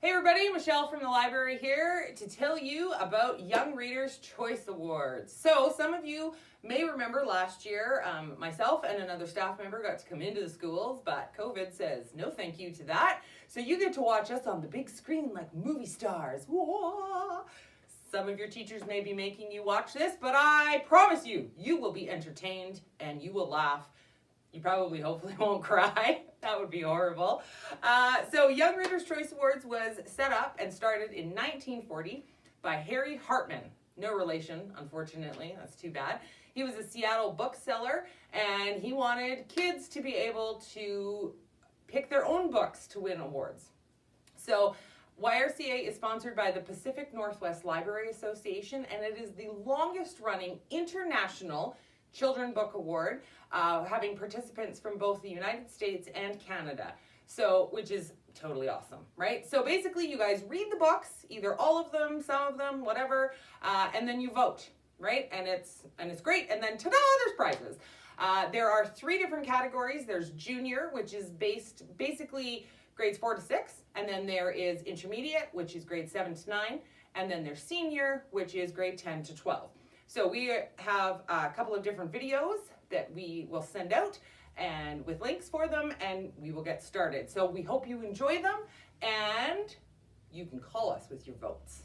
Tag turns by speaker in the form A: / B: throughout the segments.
A: Hey everybody, Michelle from the library here to tell you about Young Readers' Choice Awards. So some of you may remember last year, myself and another staff member got to come into the schools, but COVID says no thank you to that. So you get to watch us on the big screen like movie stars. Whoa. Some of your teachers may be making you watch this, but I promise you, you will be entertained and you will laugh. You probably hopefully won't cry. That would be horrible. So Young Readers' Choice Awards was set up and started in 1940 by Harry Hartman. No relation, unfortunately. That's too bad. He was a Seattle bookseller, and he wanted kids to be able to pick their own books to win awards. So YRCA is sponsored by the Pacific Northwest Library Association, and it is the longest running international Children's Book Award, having participants from both the United States and Canada. So, which is totally awesome, right? So basically you guys read the books, either all of them, some of them, whatever, and then you vote, right? And it's great. And then ta-da, there's prizes. There are 3 different categories. There's junior, which is basically grades 4 to 6. And then there is intermediate, which is grades 7 to 9. And then there's senior, which is grade 10 to 12. So we have a couple of different videos that we will send out and with links for them, and we will get started. So we hope you enjoy them, and you can call us with your votes.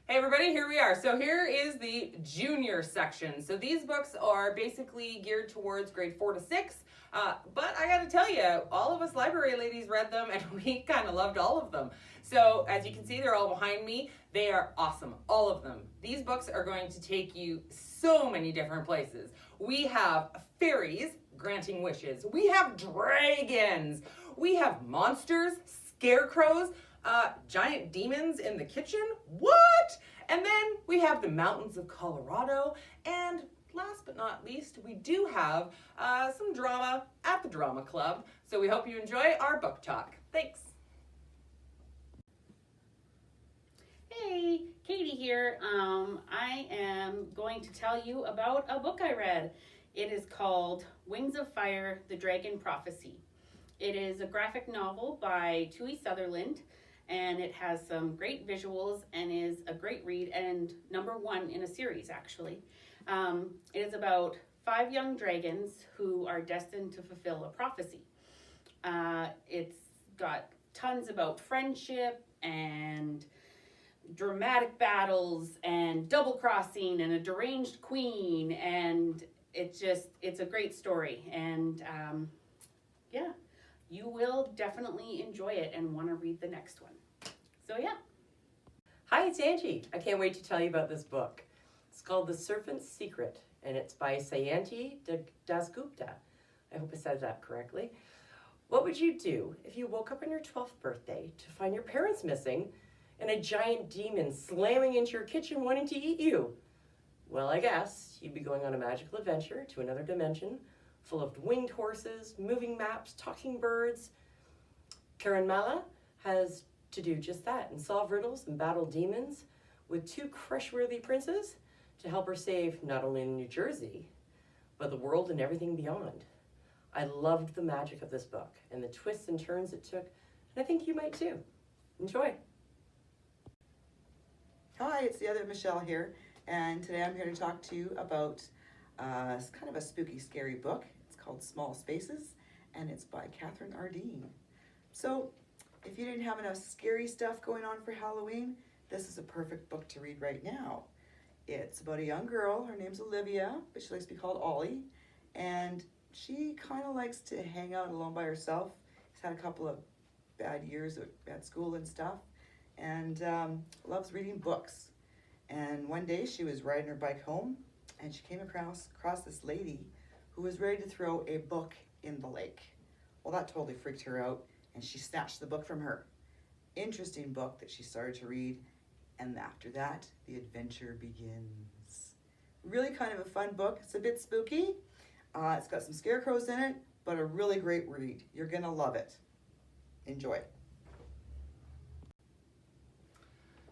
A: Hey everybody, here we are. So here is the junior section. So these books are basically geared towards grade 4 to 6. But I gotta tell you, all of us library ladies read them and we kind of loved all of them. So as you can see, they're all behind me. They are awesome, all of them. These books are going to take you so many different places. We have fairies granting wishes. We have dragons. We have monsters, scarecrows, giant demons in the kitchen. What? And then we have the mountains of Colorado, and last but not least, we do have some drama at the drama club. So we hope you enjoy our book talk. Thanks.
B: Hey, Katie here. I am going to tell you about a book I read. It is called Wings of Fire, The Dragon Prophecy. It is a graphic novel by Tui Sutherland, and it has some great visuals and is a great read, and #1 in a series actually. It is about 5 young dragons who are destined to fulfill a prophecy. It's got tons about friendship and dramatic battles and double crossing and a deranged queen, and it's a great story, and yeah, you will definitely enjoy it and want to read the next one. So yeah.
C: Hi, it's Angie. I can't wait to tell you about this book. It's called The Serpent's Secret, and it's by Sayanti Dasgupta. I hope I said that correctly. What would you do if you woke up on your 12th birthday to find your parents missing and a giant demon slamming into your kitchen wanting to eat you? Well, I guess you'd be going on a magical adventure to another dimension full of winged horses, moving maps, talking birds. Karen Mala has to do just that and solve riddles and battle demons with 2 crush-worthy princes to help her save not only New Jersey, but the world and everything beyond. I loved the magic of this book and the twists and turns it took, and I think you might too. Enjoy.
D: Hi, it's the other Michelle here, and today I'm here to talk to you about kind of a spooky, scary book. It's called Small Spaces, and it's by Catherine Ardeen. So, if you didn't have enough scary stuff going on for Halloween, this is a perfect book to read right now. It's about a young girl, her name's Olivia, but she likes to be called Ollie, and she kind of likes to hang out alone by herself. She's had a couple of bad years at school and stuff, and loves reading books. And one day she was riding her bike home, and she came across this lady who was ready to throw a book in the lake. Well, that totally freaked her out, and she snatched the book from her. Interesting book that she started to read, and after that, the adventure begins. Really kind of a fun book. It's a bit spooky. It's got some scarecrows in it, but a really great read. You're gonna love it. Enjoy.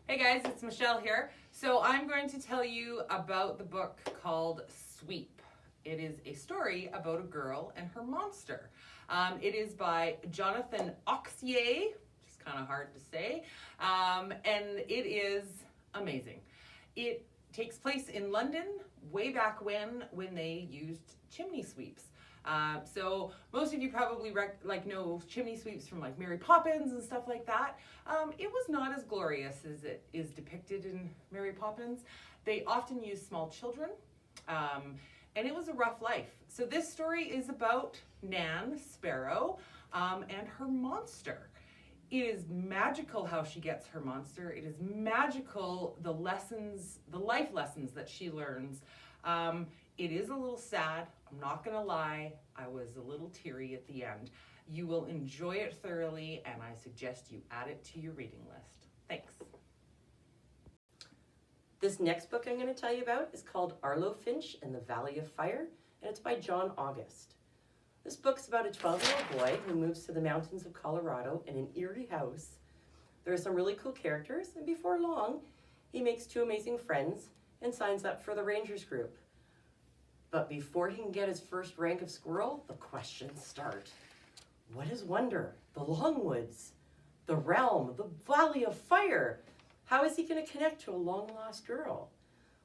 A: Hey guys, it's Michelle here. So I'm going to tell you about the book called Sweep. It is a story about a girl and her monster. It is by Jonathan Auxier, which is kind of hard to say, and it is amazing. It takes place in London way back when they used chimney sweeps. So most of you probably know chimney sweeps from like Mary Poppins and stuff like that. It was not as glorious as it is depicted in Mary Poppins. They often used small children, and it was a rough life. So this story is about Nan Sparrow and her monster. It is magical how she gets her monster. It is magical the life lessons that she learns. It is a little sad. I'm not gonna lie, I was a little teary at the end. You will enjoy it thoroughly, and I suggest you add it to your reading list. Thanks.
C: This next book I'm going to tell you about is called Arlo Finch and the Valley of Fire, and it's by John August. This book's about a 12-year-old boy who moves to the mountains of Colorado in an eerie house. There are some really cool characters, and before long, he makes 2 amazing friends and signs up for the Rangers group. But before he can get his first rank of squirrel, the questions start. What is wonder? The Longwoods? The realm? The Valley of Fire? How is he going to connect to a long-lost girl?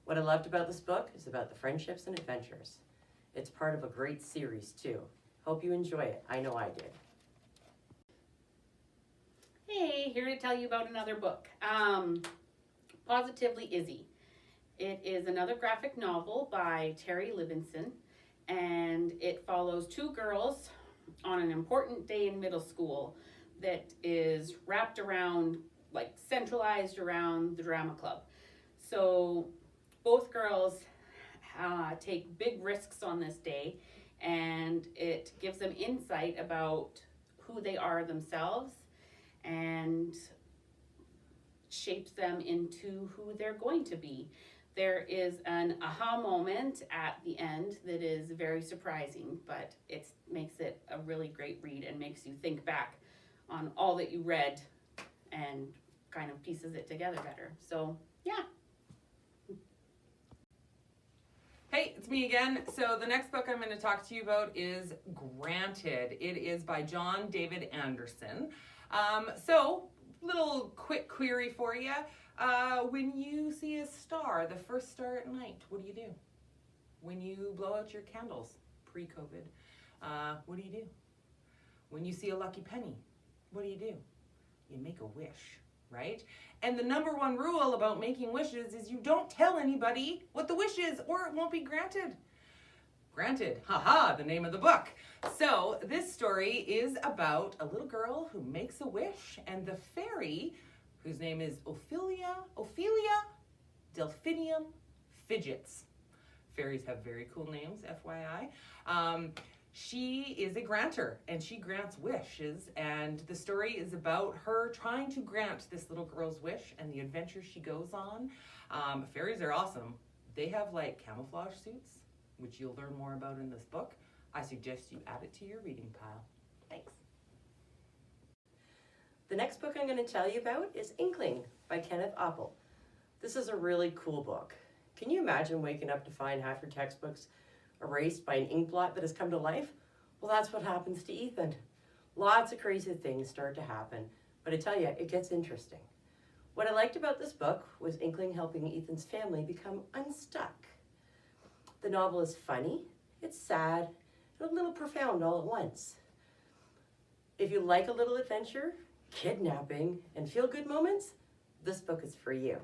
C: What I loved about this book is about the friendships and adventures. It's part of a great series, too. Hope you enjoy it. I know I did.
B: Hey, here to tell you about another book. Positively Izzy. It is another graphic novel by Terry Livingston, and it follows 2 girls on an important day in middle school that is wrapped around, like centralized around the drama club. So both girls take big risks on this day, and it gives them insight about who they are themselves and shapes them into who they're going to be. There is an aha moment at the end that is very surprising, but it makes it a really great read and makes you think back on all that you read and kind of pieces it together better. So, yeah.
A: Hey, it's me again. So the next book I'm going to talk to you about is Granted. It is by John David Anderson. So, little quick query for you. When you see a star, the first star at night, what do? When you blow out your candles, pre-COVID, what do? When you see a lucky penny, what do? You make a wish, right? And the number 1 rule about making wishes is you don't tell anybody what the wish is, or it won't be granted. Granted, haha, the name of the book. So this story is about a little girl who makes a wish, and the fairy, whose name is Ophelia Delphinium, fidgets. Fairies have very cool names, FYI. She is a granter, and she grants wishes, and the story is about her trying to grant this little girl's wish and the adventure she goes on. Fairies are awesome. They have like camouflage suits, which you'll learn more about in this book. I suggest you add it to your reading pile. Thanks.
C: The next book I'm going to tell you about is Inkling by Kenneth Apple. This is a really cool book. Can you imagine waking up to find half your textbooks erased by an ink blot that has come to life? Well, that's what happens to Ethan. Lots of crazy things start to happen, but I tell you, it gets interesting. What I liked about this book was Inkling helping Ethan's family become unstuck. The novel is funny, it's sad, and a little profound all at once. If you like a little adventure, kidnapping, and feel-good moments, this book is for you.